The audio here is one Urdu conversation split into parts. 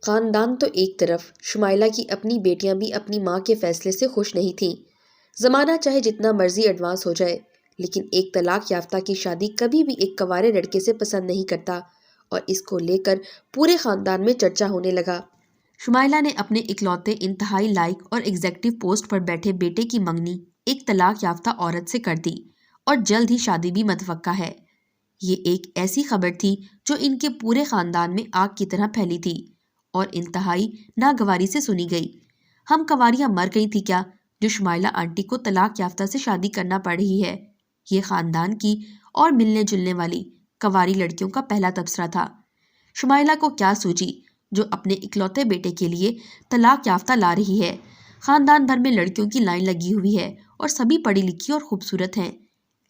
خاندان تو ایک طرف، شمائلہ کی اپنی بیٹیاں بھی اپنی ماں کے فیصلے سے خوش نہیں تھیں۔ زمانہ چاہے جتنا مرضی ایڈوانس ہو جائے، لیکن ایک طلاق یافتہ کی شادی کبھی بھی ایک کنوارے لڑکے سے پسند نہیں کرتا، اور اس کو لے کر پورے خاندان میں چرچا ہونے لگا۔ شمائلہ نے اپنے اکلوتے انتہائی لائق اور ایگزیکٹو پوسٹ پر بیٹھے بیٹے کی منگنی ایک طلاق یافتہ عورت سے کر دی، اور جلد ہی شادی بھی متوقع ہے۔ یہ ایک ایسی خبر تھی جو ان کے پورے خاندان میں آگ کی طرح پھیلی تھی اور انتہائی ناگواری سے سنی گئی۔ ہم کنواریاں مر گئی تھی کیا جو شمائلہ آنٹی کو طلاق یافتہ سے شادی کرنا پڑ رہی ہے؟ یہ خاندان کی اور ملنے جلنے والی کنواری لڑکیوں کا پہلا تبصرہ تھا۔ شمائلہ کو کیا سوچی جو اپنے اکلوتے بیٹے کے لیے طلاق یافتہ لا رہی ہے؟ خاندان بھر میں لڑکیوں کی لائن لگی ہوئی ہے اور سبھی پڑھی لکھی اور خوبصورت ہیں۔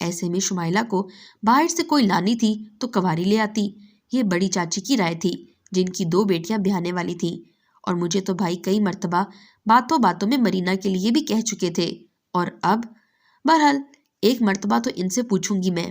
ایسے میں شمائلہ کو باہر سے کوئی لانی تھی تو کنواری لے آتی۔ یہ بڑی چاچی کی رائے تھی جن کی 2 بیٹیاں بیاہنے والی تھیں، اور مجھے تو بھائی کئی مرتبہ باتوں باتوں میں مرینا کے لیے بھی کہہ چکے تھے، اور اب بہرحال ایک مرتبہ تو ان سے پوچھوں گی میں۔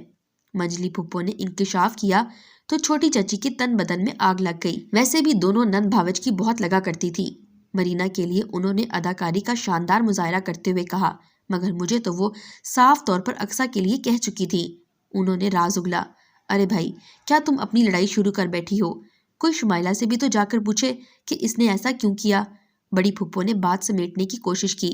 منجلی پھپھو نے انکشاف کیا تو چھوٹی چچی کے تن بدن میں آگ لگ گئی۔ ویسے بھی دونوں نند بھاوج کی بہت لگا کرتی تھی۔ مرینا کے لیے انہوں نے اداکاری کا شاندار مظاہرہ کرتے ہوئے کہا، مگر مجھے تو وہ صاف طور پر اقصیٰ کے لیے کہہ چکی تھی۔ انہوں نے راز اگلا، ارے بھائی کیا تم اپنی لڑائی شروع کر بیٹھی ہو؟ کوئی شمائلہ سے بھی تو جا کر پوچھے کہ اس نے ایسا کیوں کیا۔ بڑی پھپھو نے بات سمیٹنے کی کوشش کی۔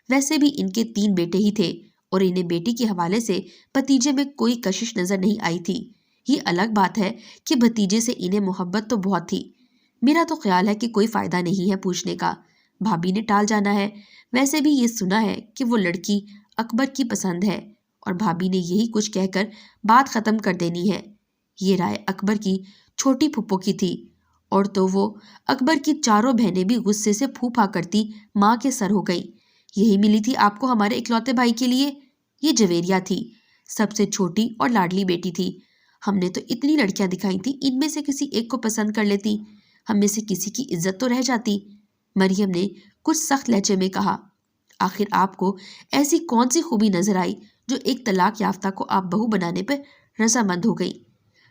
ویسے بھی ان کے 3 بیٹے ہی تھے اور انہیں بیٹی کے حوالے سے بھتیجے میں کوئی کشش نظر نہیں آئی تھی۔ یہ الگ بات ہے کہ بھتیجے سے انہیں محبت تو بہت تھی۔ میرا تو خیال ہے کہ کوئی فائدہ نہیں ہے پوچھنے کا، بھابھی نے ٹال جانا ہے۔ ویسے بھی یہ سنا ہے کہ وہ لڑکی اکبر کی پسند ہے، اور بھابھی نے یہی کچھ کہہ کر بات ختم کر دینی ہے۔ یہ رائے اکبر کی چھوٹی پھپھو کی تھی، اور تو وہ اکبر کی 4 بہنیں بھی غصے سے پھو پھا کرتی ماں کے سر ہو گئی۔ یہی ملی تھی آپ کو ہمارے اکلوتے بھائی کے لیے؟ یہ جویریہ تھی، سب سے چھوٹی اور لاڈلی بیٹی تھی۔ ہم نے تو اتنی لڑکیاں دکھائی تھیں، ان میں سے کسی ایک کو پسند کر لیتی، ہم میں سے کسی کی عزت تو رہ جاتی۔ مریم نے کچھ سخت لہجے میں کہا، آخر آپ کو ایسی کون سی خوبی نظر آئی جو ایک طلاق یافتہ کو آپ بہو بنانے پر رضامند ہو گئی؟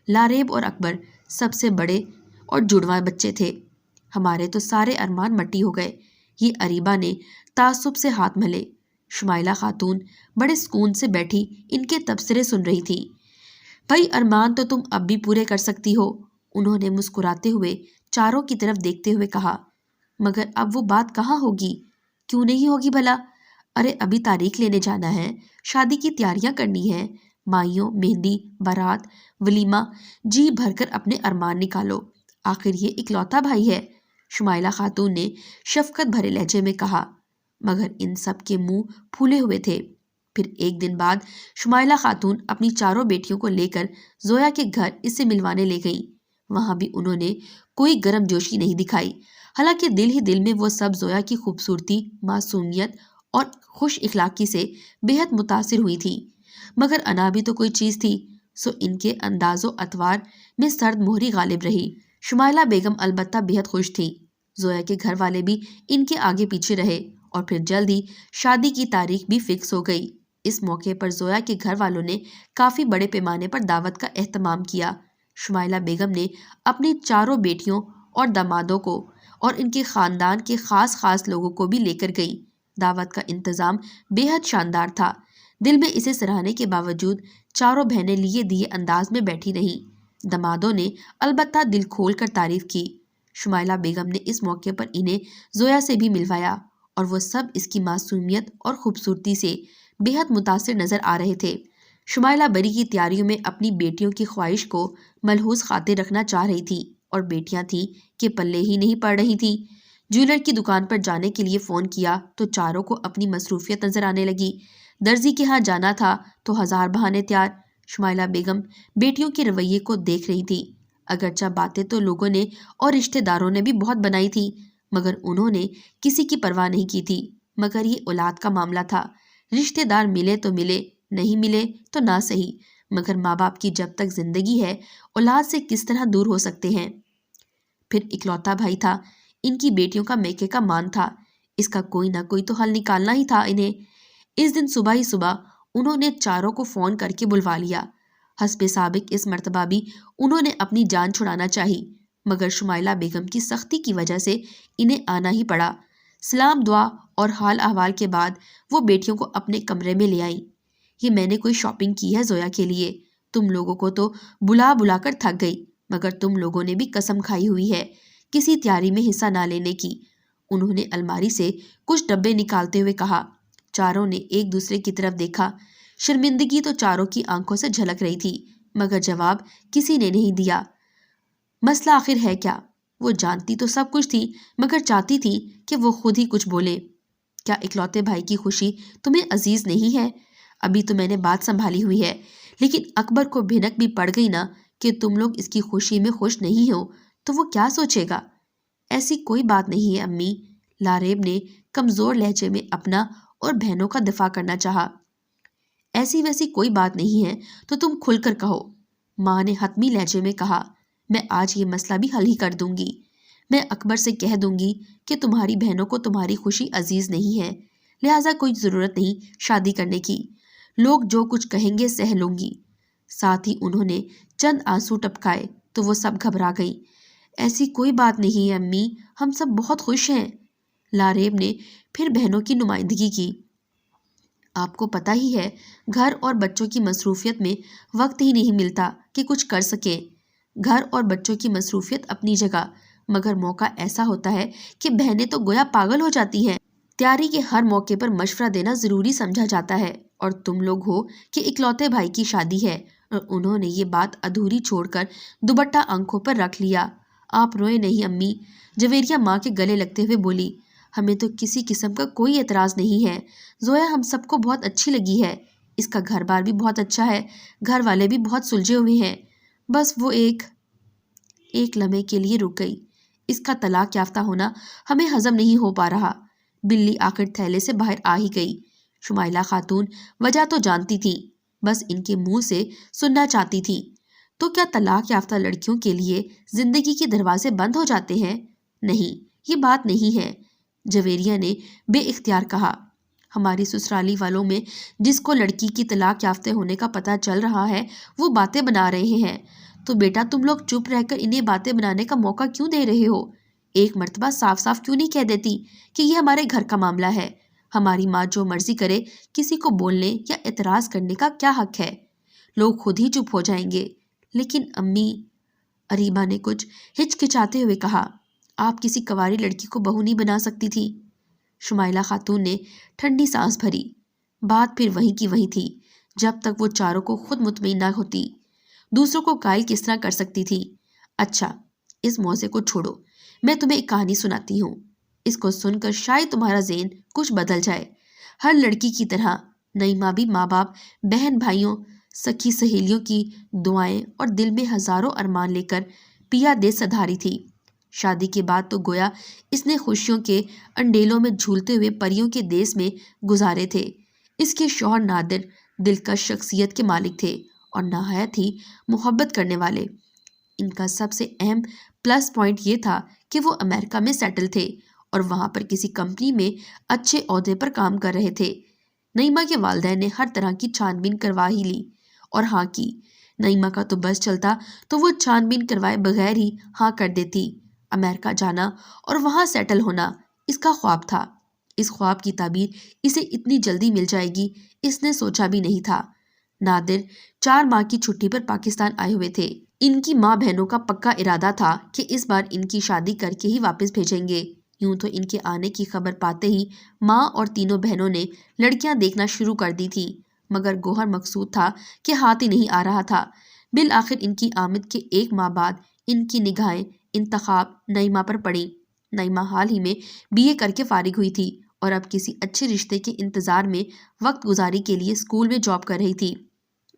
لاریب اور اکبر سب سے بڑے اور جڑواں بچے تھے، ہمارے تو سارے ارمان مٹی ہو گئے۔ یہ اریبہ نے تعصب سے ہاتھ ملے۔ شمائلہ خاتون بڑے سکون سے بیٹھی ان کے تبصرے سن رہی تھی۔ بھائی ارمان تو تم اب بھی پورے کر سکتی ہو، انہوں نے مسکراتے ہوئے چاروں کی طرف دیکھتے ہوئے کہا، مگر اب وہ بات کہاں ہوگی؟ کیوں نہیں ہوگی بھلا؟ ارے ابھی تاریخ لینے جانا ہے، شادی کی تیاریاں کرنی ہے، مائیوں، مہندی، بارات، ولیمہ، جی بھر کر اپنے ارمان نکالو، آخر یہ اکلوتا بھائی ہے، شمائلہ خاتون نے شفقت بھرے لہجے میں کہا، مگر ان سب کے منہ پھولے ہوئے تھے۔ پھر ایک دن بعد شمائلہ خاتون اپنی 4 بیٹیوں کو لے کر زویا کے گھر اس سے ملوانے لے گئیں۔ وہاں بھی انہوں نے کوئی گرم جوشی نہیں دکھائی، حالانکہ دل ہی دل میں وہ سب زویا کی خوبصورتی، معصومیت اور خوش اخلاقی سے بے حد متاثر ہوئی تھی۔ مگر انا بھی تو کوئی چیز تھی، سو ان کے انداز و اطوار میں سرد مہری غالب رہی۔ شمائلہ بیگم البتہ بے حد خوش تھی۔ زویا کے گھر والے بھی ان کے آگے پیچھے رہے، اور پھر جلد ہی شادی کی تاریخ بھی فکس ہو گئی۔ اس موقع پر زویا کے گھر والوں نے کافی بڑے پیمانے پر دعوت کا اہتمام کیا۔ شمائلہ بیگم نے اپنی 4 بیٹیوں اور دامادوں کو اور ان کے خاندان کے خاص لوگوں کو بھی لے کر گئی۔ دعوت کا انتظام بے حد شاندار تھا۔ دل میں اسے سراہنے کے باوجود 4 بہنیں لیے دیے انداز میں بیٹھی رہیں۔ دامادوں نے البتہ دل کھول کر تعریف کی۔ شمائلہ بیگم نے اس موقع پر انہیں زویا سے بھی ملوایا، اور وہ سب اس کی معصومیت اور خوبصورتی سے بے حد متاثر نظر آ رہے تھے۔ شمائلہ بری کی تیاریوں میں اپنی بیٹیوں کی خواہش کو ملحوظ خاطر رکھنا چاہ رہی تھی، اور بیٹیاں تھیں کہ پلے ہی نہیں پڑ رہی تھیں۔ جیولر کی دکان پر جانے کے لیے فون کیا تو چاروں کو اپنی مصروفیت نظر آنے لگی۔ درزی کے ہاں جانا تھا تو 1000 بہانے تیار۔ شمائلہ بیگم بیٹیوں کے رویے کو دیکھ رہی تھی۔ اگرچہ باتیں تو لوگوں نے اور رشتہ داروں نے بھی بہت بنائی تھی، مگر انہوں نے کسی کی پرواہ نہیں کی تھی۔ مگر یہ اولاد کا معاملہ تھا، رشتہ دار ملے تو ملے، نہیں ملے تو نہ صحیح، مگر ماں باپ کی جب تک زندگی ہے اولاد سے کس طرح دور ہو سکتے ہیں؟ پھر اکلوتا بھائی تھا، ان کی بیٹیوں کا میکے کا مان تھا، اس کا کوئی نہ کوئی تو حل نکالنا ہی تھا انہیں۔ اس دن صبح ہی صبح انہوں نے چاروں کو فون کر کے بلوا لیا۔ حسب سابق اس مرتبہ بھی انہوں نے اپنی جان چھڑانا چاہی، مگر شمائلہ بیگم کی سختی کی وجہ سے انہیں آنا ہی پڑا۔ سلام دعا اور حال احوال کے بعد وہ بیٹیوں کو اپنے کمرے میں لے آئیں۔ یہ میں نے کوئی شاپنگ کی ہے زویا کے لیے، تم لوگوں کو تو بلا بلا کر تھک گئی، مگر تم لوگوں نے بھی قسم کھائی ہوئی ہے کسی تیاری میں حصہ نہ لینے کی۔ انہوں نے الماری سے کچھ ڈبے نکالتے ہوئے کہا۔ چاروں نے ایک دوسرے کی طرف دیکھا۔ شرمندگی تو چاروں کی آنکھوں سے جھلک رہی تھی، مگر جواب کسی نے نہیں دیا۔ مسئلہ آخر ہے کیا؟ وہ جانتی تو سب کچھ تھی، مگر چاہتی تھی کہ وہ خود ہی کچھ بولے۔ کیا اکلوتے بھائی کی خوشی تمہیں عزیز نہیں ہے؟ ابھی تو میں نے بات سنبھالی ہوئی ہے، لیکن اکبر کو بھنک بھی پڑ گئی نا کہ تم لوگ اس کی خوشی میں خوش نہیں ہو تو وہ کیا سوچے گا؟ ایسی کوئی بات نہیں ہے امی، لاریب نے کمزور لہجے میں اپنا اور بہنوں کا دفاع کرنا چاہا۔ ایسی ویسی کوئی بات نہیں ہے تو تم کھل کر کہو، ماں نے حتمی لہجے میں کہا۔ میں آج یہ مسئلہ بھی حل ہی کر دوں گی۔ میں اکبر سے کہہ دوں گی کہ تمہاری بہنوں کو تمہاری خوشی عزیز نہیں ہے، لہٰذا کوئی ضرورت نہیں شادی کرنے کی۔ لوگ جو کچھ کہیں گے سہ لوں گی۔ ساتھ ہی انہوں نے چند آنسو ٹپکائے تو وہ سب گھبرا گئی۔ ایسی کوئی بات نہیں ہے امی، ہم سب بہت خوش ہیں۔ لاریب نے پھر بہنوں کی نمائندگی کی۔ آپ کو پتہ ہی ہے گھر اور بچوں کی مصروفیت میں وقت ہی نہیں ملتا کہ کچھ کر سکیں۔ گھر اور بچوں کی مصروفیت اپنی جگہ، مگر موقع ایسا ہوتا ہے کہ بہنیں تو گویا پاگل ہو جاتی ہیں۔ تیاری کے ہر موقع پر مشورہ دینا ضروری سمجھا جاتا ہے، اور تم لوگ ہو کہ اکلوتے بھائی کی شادی ہے۔ اور انہوں نے یہ بات ادھوری چھوڑ کر دوپٹہ آنکھوں پر رکھ لیا۔ آپ روئے نہیں امی، جویریہ ماں کے گلے لگتے ہوئے بولی۔ ہمیں تو کسی قسم کا کوئی اعتراض نہیں ہے، زویا ہم سب کو بہت اچھی لگی ہے، اس کا گھر بار بھی بہت اچھا ہے، گھر والے بھی بہت سلجھے ہوئے ہیں۔ بس وہ ایک لمحے کے لیے رک گئی۔ اس کا طلاق یافتہ ہونا ہمیں ہضم نہیں ہو پا رہا۔ بلی آخر تھیلے سے باہر آ ہی گئی۔ شمائلہ خاتون وجہ تو جانتی تھی، بس ان کے منہ سے سننا چاہتی تھی۔ تو کیا طلاق یافتہ لڑکیوں کے لیے زندگی کے دروازے بند ہو جاتے ہیں؟ نہیں، یہ بات نہیں ہے، جویریہ نے بے اختیار کہا۔ ہماری سسرالی والوں میں جس کو لڑکی کی طلاق یافتہ ہونے کا پتہ چل رہا ہے وہ باتیں بنا رہے ہیں، تو بیٹا تم لوگ چپ رہ کر انہیں باتیں بنانے کا موقع کیوں دے رہے ہو؟ ایک مرتبہ صاف صاف کیوں نہیں کہہ دیتی کہ یہ ہمارے گھر کا معاملہ ہے، ہماری ماں جو مرضی کرے، کسی کو بولنے یا اعتراض کرنے کا کیا حق ہے؟ لوگ خود ہی چپ ہو جائیں گے۔ لیکن امی، اریبہ نے کچھ ہچکچاتے ہوئے کہا، آپ کسی کنواری لڑکی کو بہو نہیں بنا سکتی تھی؟ شمائلہ خاتون نے ٹھنڈی سانس بھری۔ بات پھر وہیں کی وہیں تھی، جب تک وہ چاروں کو خود مطمئن نہ ہوتی، دوسروں کو قائل کس طرح کر سکتی تھی۔ اچھا، اس موضوع کو چھوڑو، میں تمہیں ایک کہانی سناتی ہوں، اس کو سن کر شاید تمہارا ذہن کچھ بدل جائے۔ ہر لڑکی کی طرح نعیمہ بھی ماں باپ، بہن بھائیوں، سکھی سہیلیوں کی دعائیں اور دل میں ہزاروں ارمان لے کر پیا دے سدھاری تھی۔ شادی کے بعد تو گویا اس نے خوشیوں کے انڈیلوں میں جھولتے ہوئے پریوں کے دیس میں گزارے تھے۔ اس کے شوہر نادر دلکش شخصیت کے مالک تھے اور نہایت ہی محبت کرنے والے۔ ان کا سب سے اہم پلس پوائنٹ یہ تھا کہ وہ امریکہ میں سیٹل تھے اور وہاں پر کسی کمپنی میں اچھے عہدے پر کام کر رہے تھے۔ نعیمہ کے والدین نے ہر طرح کی چھان بین کروا ہی لی اور ہاں کی۔ نعیمہ کا تو بس چلتا تو وہ چھان بین کروائے بغیر ہی ہاں کر دیتی۔ امریکہ جانا اور وہاں سیٹل ہونا اس کا خواب تھا۔ اس خواب کی تعبیر اسے اتنی جلدی مل جائے گی اس نے سوچا بھی نہیں تھا۔ نادر 4 ماہ کی چھٹی پر پاکستان آئے ہوئے تھے۔ ان کی ماں بہنوں کا پکا ارادہ تھا کہ اس بار ان کی شادی کر کے ہی واپس بھیجیں گے۔ یوں تو ان کے آنے کی خبر پاتے ہی ماں اور تینوں بہنوں نے لڑکیاں دیکھنا شروع کر دی تھی، مگر گوہر مقصود تھا کہ ہاتھ ہی نہیں آ رہا تھا۔ بالآخر ان کی آمد کے 1 ماہ بعد ان کی نگاہیں انتخاب نعیمہ پر پڑیں۔ نعیمہ حال ہی میں BA کر کے فارغ ہوئی تھی اور اب کسی اچھے رشتے کے انتظار میں وقت گزاری کے لیے اسکول میں جاب کر رہی تھی۔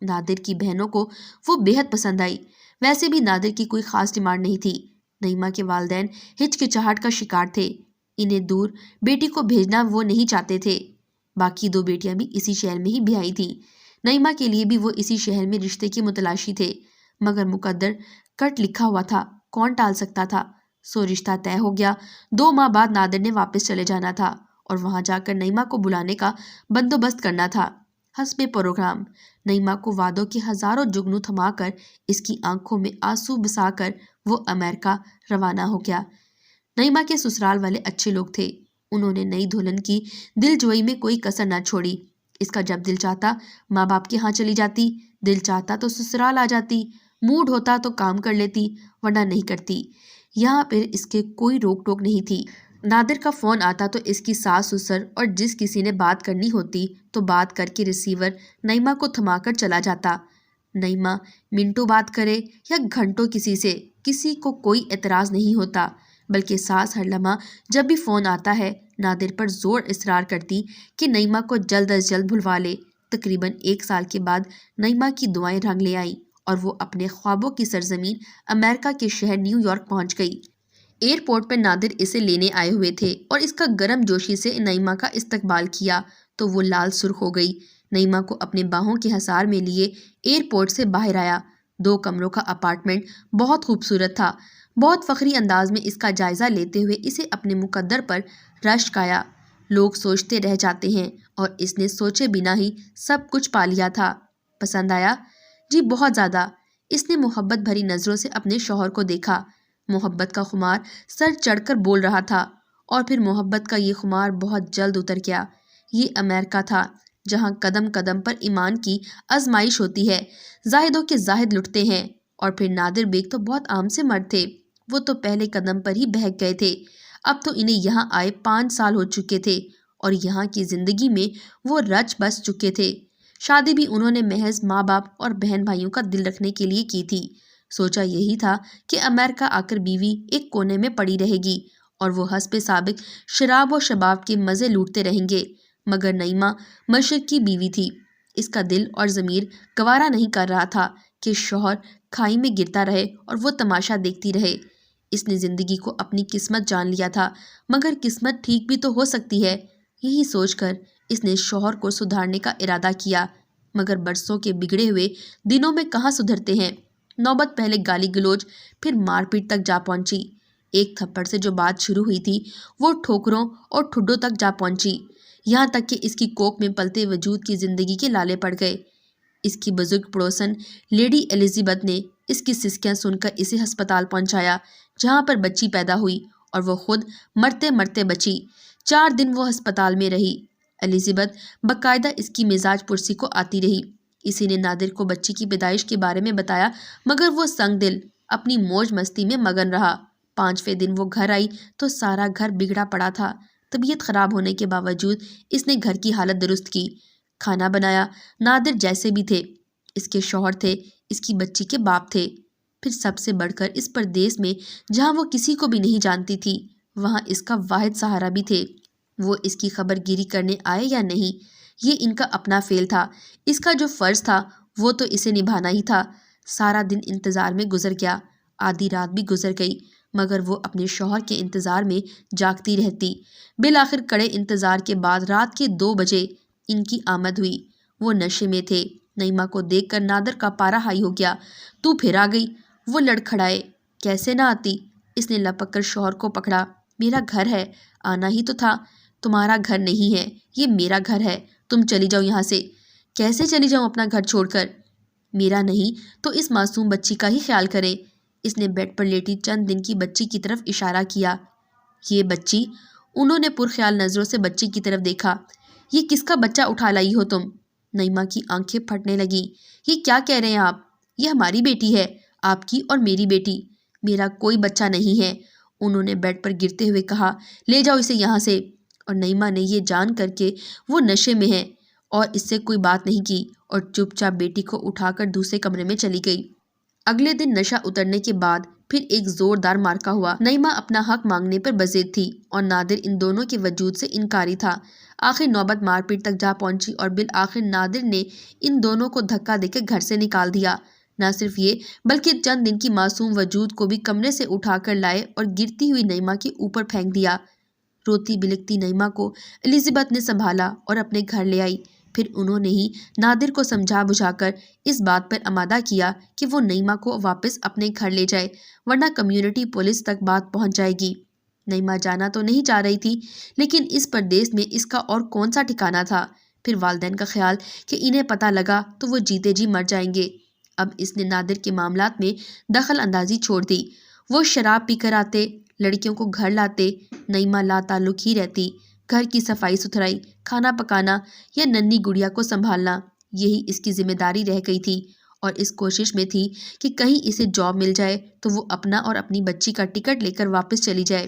نادر کی بہنوں کو وہ بے حد پسند آئی۔ ویسے بھی نادر کی کوئی خاص ڈیمانڈ نہیں تھی۔ نعیمہ کے والدین ہچکچاہٹ کا شکار تھے، انہیں دور بیٹی کو بھیجنا وہ نہیں چاہتے تھے۔ باقی 2 بیٹیاں بھی اسی شہر میں ہی بیاہی تھیں۔ نعیمہ کے لیے بھی وہ اسی شہر میں رشتے کی متلاشی تھے، مگر مقدر کٹ لکھا ہوا تھا، کون ٹال سکتا تھا؟ سو رشتہ طے ہو گیا۔ 2 ماہ بعد نادر نے واپس چلے جانا تھا اور وہاں جا کر نعیمہ کو بلانے کا بندوبست کرنا تھا۔ حسب پروگرام نعیمہ کو وعدوں کے ہزاروں جگنو تھما کر اس کی آنکھوں میں آنسو بسا کر وہ امریکہ روانہ ہو گیا۔ نعیمہ کے سسرال والے اچھے لوگ تھے، انہوں نے نئی دلہن کی دل جوئی میں کوئی کسر نہ چھوڑی۔ اس کا جب دل چاہتا ماں باپ کے ہاں چلی جاتی، دل چاہتا تو سسرال آ جاتی، موڈ ہوتا تو کام کر لیتی، ورنہ نہیں کرتی۔ یہاں پھر اس کے کوئی روک ٹوک نہیں تھی۔ نادر کا فون آتا تو اس کی ساس سسر اور جس کسی نے بات کرنی ہوتی تو بات کر کے ریسیور نعیمہ کو تھما کر چلا جاتا۔ نعیمہ منٹوں بات کرے یا گھنٹوں کسی سے، کسی کو کوئی اعتراض نہیں ہوتا، بلکہ ساس ہر لمحہ جب بھی فون آتا ہے نادر پر زور اصرار کرتی کہ نعیمہ کو جلد از جلد بھلوا لے۔ تقریباً 1 سال کے بعد نعیمہ کی دعائیں رنگ لے آئیں اور وہ اپنے خوابوں کی سرزمین امریکہ کے شہر نیو یارک پہنچ گئی۔ ایئرپورٹ پر نادر اسے لینے آئے ہوئے تھے اور اس کا گرم جوشی سے نعیمہ کا استقبال کیا تو وہ لال سرخ ہو گئی۔ نعیمہ کو اپنے باہوں کے حصار میں لیے ایئرپورٹ سے باہر آیا۔ 2 کمروں کا اپارٹمنٹ بہت خوبصورت تھا۔ بہت فخری انداز میں اس کا جائزہ لیتے ہوئے اسے اپنے مقدر پر رشک آیا۔ لوگ سوچتے رہ جاتے ہیں اور اس نے سوچے بنا ہی سب کچھ پا لیا تھا۔ پسند آیا؟ جی بہت زیادہ۔ اس نے محبت بھری نظروں سے اپنے شوہر کو دیکھا۔ محبت کا خمار سر چڑھ کر بول رہا تھا اور پھر محبت کا یہ خمار بہت جلد اتر گیا۔ یہ امریکہ تھا جہاں قدم قدم پر ایمان کی آزمائش ہوتی ہے، زاہدوں کے زاہد لٹتے ہیں، اور پھر نادر بیگ تو بہت عام سے مرد تھے، وہ تو پہلے قدم پر ہی بہک گئے تھے۔ اب تو انہیں یہاں آئے 5 سال ہو چکے تھے اور یہاں کی زندگی میں وہ رچ بس چکے تھے۔ شادی بھی انہوں نے محض ماں باپ اور بہن بھائیوں کا دل رکھنے کے لیے کی تھی۔ سوچا یہی تھا کہ امریکہ آ کر بیوی ایک کونے میں پڑی رہے گی اور وہ حسب سابق شراب و شباب کے مزے لوٹتے رہیں گے، مگر نعیمہ مشرق کی بیوی تھی۔ اس کا دل اور ضمیر گوارا نہیں کر رہا تھا کہ شوہر کھائی میں گرتا رہے اور وہ تماشا دیکھتی رہے۔ اس نے زندگی کو اپنی قسمت جان لیا تھا، مگر قسمت ٹھیک بھی تو ہو سکتی ہے۔ یہی سوچ کر اس نے شوہر کو سدھارنے کا ارادہ کیا، مگر برسوں کے بگڑے ہوئے دنوں میں کہاں سدھرتے ہیں۔ نوبت پہلے گالی گلوچ پھر مار پیٹ تک جا پہنچی۔ ایک تھپڑ سے جو بات شروع ہوئی تھی وہ ٹھوکروں اور ٹھڈوں تک جا پہنچی، یہاں تک کہ اس کی کوکھ میں پلتے وجود کی زندگی کے لالے پڑ گئے۔ اس کی بزرگ پڑوسن لیڈی ایلزبتھ نے اس کی سسکیاں سن کر اسے ہسپتال پہنچایا، جہاں پر بچی پیدا ہوئی اور وہ خود مرتے مرتے بچی۔ 4 دن وہ ہسپتال میں رہی۔ ایلزبتھ باقاعدہ اس کی مزاج پرسی کو آتی رہی۔ اسی نے نادر کو بچی کی پیدائش کے بارے میں بتایا، مگر وہ سنگ دل اپنی موج مستی میں مگن رہا۔ 5ویں دن وہ گھر آئی تو سارا گھر بگڑا پڑا تھا۔ طبیعت خراب ہونے کے باوجود اس نے گھر کی حالت درست کی، کھانا بنایا۔ نادر جیسے بھی تھے، اس کے شوہر تھے، اس کی بچی کے باپ تھے، پھر سب سے بڑھ کر اس پردیس میں جہاں وہ کسی کو بھی نہیں جانتی تھی، وہاں اس کا واحد سہارا بھی تھے۔ وہ اس کی خبر گیری کرنے آئے یا نہیں، یہ ان کا اپنا فعل تھا۔ اس کا جو فرض تھا وہ تو اسے نبھانا ہی تھا۔ سارا دن انتظار میں گزر گیا، آدھی رات بھی گزر گئی، مگر وہ اپنے شوہر کے انتظار میں جاگتی رہتی۔ بالآخر کڑے انتظار کے بعد رات کے 2 بجے ان کی آمد ہوئی۔ وہ نشے میں تھے۔ نعیمہ کو دیکھ کر نادر کا پارا ہائی ہو گیا۔ تو پھر آ گئی؟ وہ لڑکھڑائے۔ کیسے نہ آتی؟ اس نے لپک کر شوہر کو پکڑا۔ میرا گھر ہے، آنا ہی تو تھا۔ تمہارا گھر نہیں ہے، یہ میرا گھر ہے، تم چلی جاؤ یہاں سے۔ کیسے چلی جاؤں اپنا گھر چھوڑ کر؟ میرا نہیں تو اس معصوم بچی کا ہی خیال کریں۔ اس نے بیڈ پر لیٹی چند دن کی بچی کی طرف اشارہ کیا۔ یہ بچی؟ انہوں نے پرخیال نظروں سے بچی کی طرف دیکھا۔ یہ کس کا بچہ اٹھا لائی ہو تم؟ نعیمہ کی آنکھیں پھٹنے لگیں۔ یہ کیا کہہ رہے ہیں آپ؟ یہ ہماری بیٹی ہے، آپ کی اور میری بیٹی۔ میرا کوئی بچہ نہیں ہے، انہوں نے بیڈ پر گرتے ہوئے کہا۔ لے جاؤ اسے یہاں سے۔ اور نعیمہ نے یہ جان کر کے وہ نشے میں ہے اور اس سے کوئی بات نہیں کی اور چپ چاپ بیٹی کو اٹھا کر دوسرے کمرے میں چلی گئی۔ اگلے دن نشہ اترنے کے بعد پھر ایک زوردار مارکا ہوا۔ نعیمہ اپنا حق مانگنے پر بضد تھی اور نادر ان دونوں کے وجود سے انکاری تھا۔ آخر نوبت مار پیٹ تک جا پہنچی اور بالآخر نادر نے ان دونوں کو دھکا دے کر گھر سے نکال دیا۔ نہ صرف یہ بلکہ چند دن کی معصوم وجود کو بھی کمرے سے اٹھا کر لائے اور گرتی ہوئی نعیمہ کے اوپر پھینک دیا۔ روتی بلکتی نعیمہ کو ایلزبتھ نے سنبھالا اور اپنے گھر لے آئی۔ پھر انہوں نے ہی نادر کو سمجھا بجھا کر اس بات پر آمادہ کیا کہ وہ نعیمہ کو واپس اپنے گھر لے جائے، ورنہ کمیونٹی پولیس تک بات پہنچ جائے گی۔ نعیمہ جانا تو نہیں چاہ رہی تھی، لیکن اس پردیس میں اس کا اور کون سا ٹھکانہ تھا؟ پھر والدین کا خیال کہ انہیں پتہ لگا تو وہ جیتے جی مر جائیں گے۔ اب اس نے نادر کے معاملات میں دخل اندازی چھوڑ دی۔ وہ شراب پی کر آتے، لڑکیوں کو گھر لاتے، نعیمہ لا تعلق ہی رہتی۔ گھر کی صفائی ستھرائی، کھانا پکانا یا ننھی گڑیا کو سنبھالنا، یہی اس کی ذمہ داری رہ گئی تھی، اور اس کوشش میں تھی کہ کہیں اسے جاب مل جائے تو وہ اپنا اور اپنی بچی کا ٹکٹ لے کر واپس چلی جائے۔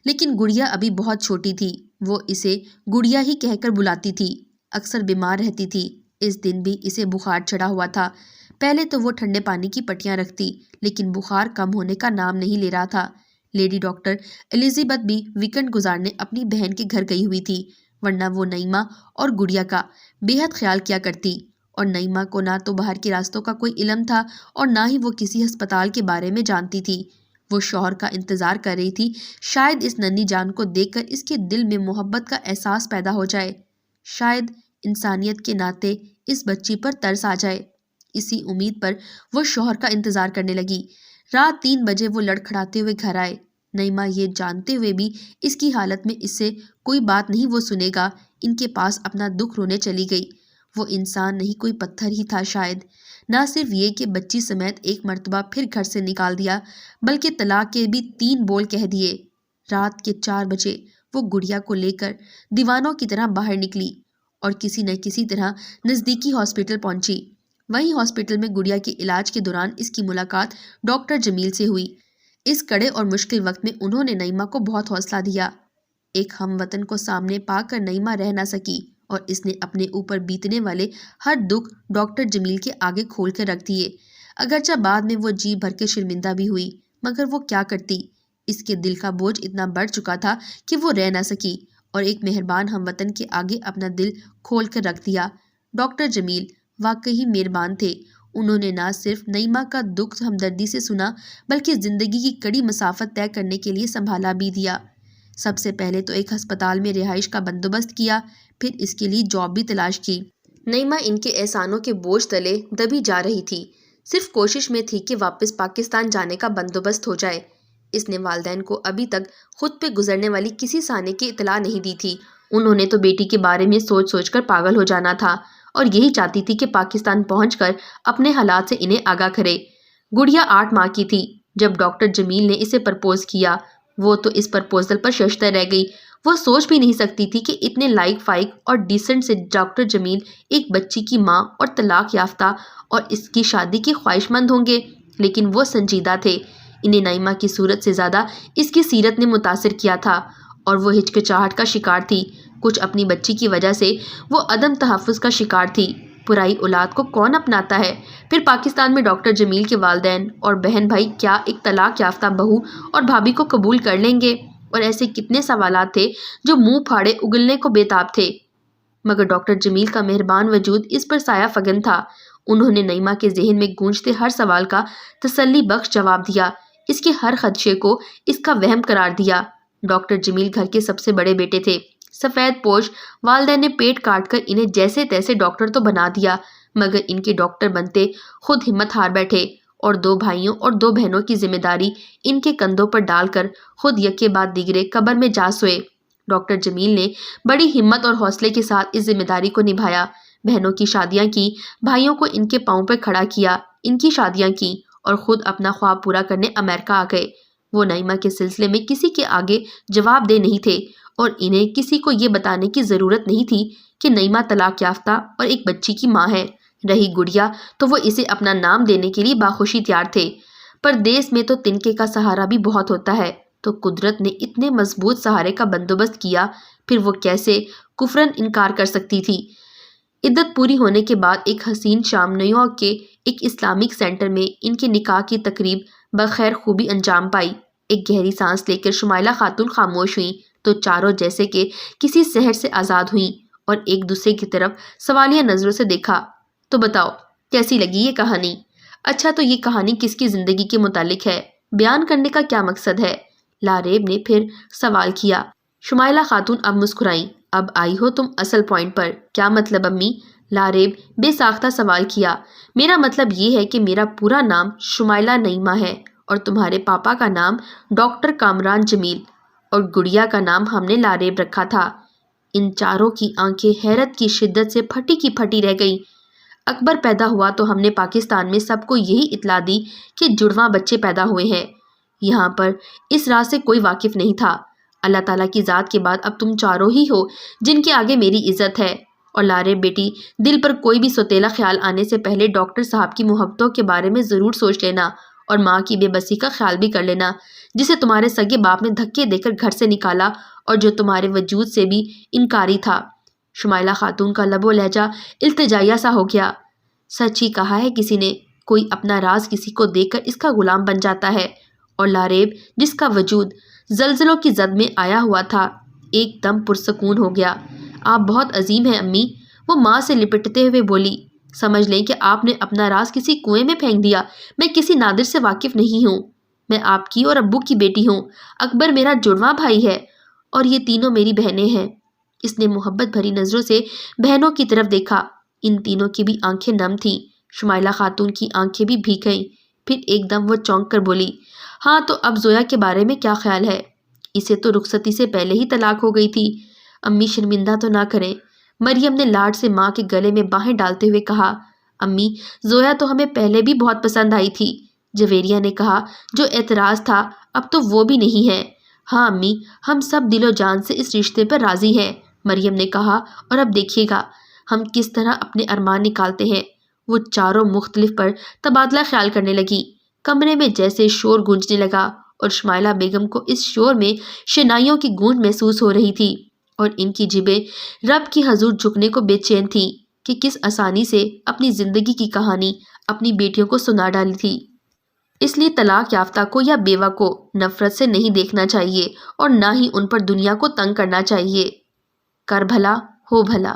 لیکن گڑیا ابھی بہت چھوٹی تھی، وہ اسے گڑیا ہی کہہ کر بلاتی تھی۔ اکثر بیمار رہتی تھی، اس دن بھی اسے بخار چڑھا ہوا تھا۔ پہلے تو وہ ٹھنڈے پانی کی پٹیاں رکھتی، لیکن بخار کم ہونے کا نام نہیں لے رہا تھا۔ لیڈی ڈاکٹر الزبتھ بھی ویکنڈ گزارنے اپنی بہن کے گھر گئی ہوئی تھی، ورنہ وہ نعیمہ اور گڑیا کا بے حد خیال کیا کرتی، اور نعیمہ کو نہ تو باہر کے راستوں کا کوئی علم تھا اور نہ ہی وہ کسی ہسپتال کے بارے میں جانتی تھی۔ وہ شوہر کا انتظار کر رہی تھی، شاید اس ننھی جان کو دیکھ کر اس کے دل میں محبت کا احساس پیدا ہو جائے، شاید انسانیت کے ناطے اس بچی پر ترس آ جائے۔ اسی امید پر وہ شوہر کا انتظار کرنے لگی۔ رات 3 بجے وہ لڑکھڑاتے ہوئے گھر آئے۔ نعیمہ یہ جانتے ہوئے بھی اس کی حالت میں اس سے کوئی بات نہیں وہ سنے گا، ان کے پاس اپنا دکھ رونے چلی گئی۔ وہ انسان نہیں، کوئی پتھر ہی تھا شاید۔ نہ صرف یہ کہ بچی سمیت ایک مرتبہ پھر گھر سے نکال دیا، بلکہ طلاق کے بھی 3 بول کہہ دیے۔ رات کے 4 بجے وہ گڑیا کو لے کر دیوانوں کی طرح باہر نکلی اور کسی نہ کسی طرح نزدیکی ہاسپٹل پہنچی۔ وہیں ہاسپٹل میں گڑیا کے علاج کے دوران اس کی ملاقات ڈاکٹر جمیل سے ہوئی۔ اس کڑے اور مشکل وقت میں انہوں نے نعیمہ کو بہت حوصلہ دیا۔ ایک ہم وطن کو سامنے پا کر نعیمہ رہ نہ سکی، اور اس نے اپنے اوپر بیتنے والے ہر دکھ ڈاکٹر جمیل کے آگے کھول کر رکھ دیے۔ اگرچہ بعد میں وہ جی بھر کے شرمندہ بھی ہوئی، مگر وہ کیا کرتی؟ اس کے دل کا بوجھ اتنا بڑھ چکا تھا کہ وہ رہ نہ سکی، اور ایک مہربان ہم وطن کے آگے اپنا دل کھول کر رکھ دیا۔ ڈاکٹر جمیل واقعی مہربان تھے۔ انہوں نے نہ صرف نعیمہ کا دکھ ہمدردی سے سنا، بلکہ زندگی کی کڑی مسافت طے کرنے کے لیے سنبھالا بھی دیا۔ سب سے پہلے تو ایک ہسپتال میں رہائش کا بندوبست کیا، پھر اس کے لیے جاب بھی تلاش کی۔ نعیمہ ان کے احسانوں کے بوجھ تلے دبی جا رہی تھی، صرف کوشش میں تھی کہ واپس پاکستان جانے کا بندوبست ہو جائے۔ اس نے والدین کو ابھی تک خود پہ گزرنے والی کسی سانے کی اطلاع نہیں دی تھی۔ انہوں نے تو بیٹی کے بارے میں سوچ سوچ کر پاگل ہو جانا تھا، اور یہی چاہتی تھی کہ پاکستان پہنچ کر اپنے حالات سے انہیں آگاہ کرے۔ گڑیا 8 ماہ کی تھی جب ڈاکٹر جمیل نے اسے پرپوز کیا۔ وہ تو اس پرپوزل پر ششدر رہ گئی۔ وہ سوچ بھی نہیں سکتی تھی کہ اتنے لائق فائق اور ڈیسنٹ سے ڈاکٹر جمیل ایک بچی کی ماں اور طلاق یافتہ اور اس کی شادی کے خواہش مند ہوں گے، لیکن وہ سنجیدہ تھے۔ انہیں نعیمہ کی صورت سے زیادہ اس کی سیرت نے متاثر کیا تھا، اور وہ ہچکچاہٹ کا شکار تھی۔ کچھ اپنی بچی کی وجہ سے وہ عدم تحفظ کا شکار تھی۔ پرائی اولاد کو کون اپناتا ہے؟ پھر پاکستان میں ڈاکٹر جمیل کے والدین اور بہن بھائی کیا ایک طلاق یافتہ بہو اور بھابھی کو قبول کر لیں گے؟ اور ایسے کتنے سوالات تھے جو منہ پھاڑے اگلنے کو بےتاب تھے، مگر ڈاکٹر جمیل کا مہربان وجود اس پر سایہ فگن تھا۔ انہوں نے نعیمہ کے ذہن میں گونجتے ہر سوال کا تسلی بخش جواب دیا، اس کے ہر خدشے کو اس کا وہم قرار دیا۔ ڈاکٹر جمیل گھر کے سب سے بڑے بیٹے تھے، سفید پوش۔ والدین نے پیٹ کاٹ کر انہیں جیسے تیسے ڈاکٹر تو بنا دیا، مگر ان کے ڈاکٹر بنتے خود ہمت ہار بیٹھے، اور 2 بھائیوں اور 2 بہنوں کی ذمہ داری ان کے کندھوں پر ڈال کر خود یکے بعد دیگرے قبر میں جا سوئے۔ ڈاکٹر جمیل نے بڑی ہمت اور حوصلے کے ساتھ اس ذمہ داری کو نبھایا۔ بہنوں کی شادیاں کی، بھائیوں کو ان کے پاؤں پر کھڑا کیا، ان کی شادیاں کی، اور خود اپنا خواب پورا کرنے امریکہ آ گئے۔ وہ نعیمہ کے سلسلے میں کسی کے آگے جواب دہ نہیں تھے، اور انہیں کسی کو یہ بتانے کی ضرورت نہیں تھی کہ نعیمہ طلاق یافتہ اور ایک بچی کی ماں ہے۔ رہی گڑیا تو وہ اسے اپنا نام دینے کے لیے باخوشی تیار تھے۔ پردیس میں تو تنکے کا سہارا بھی بہت ہوتا ہے، تو قدرت نے اتنے مضبوط سہارے کا بندوبست کیا، پھر وہ کیسے کفراً انکار کر سکتی تھی؟ عدت پوری ہونے کے بعد ایک حسین شام نیو یارک کے ایک اسلامک سینٹر میں ان کے نکاح کی تقریب بخیر خوبی انجام پائی۔ ایک گہری سانس لے کر شمائلہ خاتون خاموش ہوئیں تو چاروں جیسے کہ کسی سحر سے آزاد ہوئیں، اور ایک دوسرے کی طرف سوالیہ نظروں سے دیکھا۔ تو بتاؤ کیسی لگی یہ کہانی؟ اچھا تو یہ کہانی کس کی زندگی کے متعلق ہے؟ بیان کرنے کا کیا مقصد ہے؟ لاریب نے پھر سوال کیا۔ شمائلہ خاتون اب مسکرائیں۔ اب آئی ہو تم اصل پوائنٹ پر۔ کیا مطلب امی؟ لاریب بے ساختہ سوال کیا۔ میرا مطلب یہ ہے کہ میرا پورا نام شمائلہ نعیمہ ہے، اور تمہارے پاپا کا نام ڈاکٹر کامران جمیل، اور گڑیا کا نام ہم نے لاریب رکھا تھا۔ ان چاروں کی آنکھیں حیرت کی شدت سے پھٹی کی پھٹی رہ گئیں۔ اکبر پیدا ہوا تو ہم نے پاکستان میں سب کو یہی اطلاع دی کہ جڑواں بچے پیدا ہوئے ہیں۔ یہاں پر اس راز سے کوئی واقف نہیں تھا۔ اللہ تعالیٰ کی ذات کے بعد اب تم چاروں ہی ہو جن کے آگے میری عزت ہے۔ اور لارے بیٹی، دل پر کوئی بھی سوتیلا خیال آنے سے پہلے ڈاکٹر صاحب کی محبتوں کے بارے میں ضرور سوچ لینا، اور ماں کی بے بسی کا خیال بھی کر لینا، جسے تمہارے سگے باپ نے دھکے دے کر گھر سے نکالا اور جو تمہارے وجود سے بھی انکاری تھا۔ شمائلہ خاتون کا لب و لہجہ التجائیہ سا ہو گیا۔ سچ ہی کہا ہے کسی نے، کوئی اپنا راز کسی کو دے کر اس کا غلام بن جاتا ہے، اور لاریب جس کا وجود زلزلوں کی زد میں آیا ہوا تھا ایک دم پرسکون ہو گیا۔ آپ بہت عظیم ہیں امی، وہ ماں سے لپٹتے ہوئے بولی۔ سمجھ لیں کہ آپ نے اپنا راز کسی کنویں میں پھینک دیا۔ میں کسی نادر سے واقف نہیں ہوں۔ میں آپ کی اور ابو کی بیٹی ہوں۔ اکبر میرا جڑواں بھائی ہے اور یہ تینوں میری بہنیں ہیں۔ اس نے محبت بھری نظروں سے بہنوں کی طرف دیکھا۔ ان تینوں کی بھی آنکھیں نم تھیں۔ شمائلہ خاتون کی آنکھیں بھی بھیگ گئیں۔ پھر ایک دم وہ چونک کر بولی، ہاں تو اب زویا کے بارے میں کیا خیال ہے؟ اسے تو رخصتی سے پہلے ہی طلاق ہو گئی تھی۔ امی شرمندہ تو نہ کریں۔ مریم نے لاڈ سے ماں کے گلے میں باہیں ڈالتے ہوئے کہا، امی زویا تو ہمیں پہلے بھی بہت پسند آئی تھی۔ جویریہ نے کہا، جو اعتراض تھا اب تو وہ بھی نہیں ہے۔ ہاں امی، ہم سب دل و جان سے اس رشتے پر راضی ہیں، مریم نے کہا، اور اب دیکھیے گا ہم کس طرح اپنے ارمان نکالتے ہیں۔ وہ چاروں مختلف پر تبادلہ خیال کرنے لگی۔ کمرے میں جیسے شور گونجنے لگا اور شمائلہ بیگم کو اس شور میں شنائیوں کی گونج محسوس ہو رہی تھی، اور ان کی جبیں رب کی حضور جھکنے کو بے چین تھیں کہ کس آسانی سے اپنی زندگی کی کہانی اپنی بیٹیوں کو سنا ڈالی تھی۔ اس لیے طلاق یافتہ کو یا بیوہ کو نفرت سے نہیں دیکھنا چاہیے اور نہ ہی ان پر دنیا کو تنگ کرنا چاہیے۔ کر بھلا ہو بھلا۔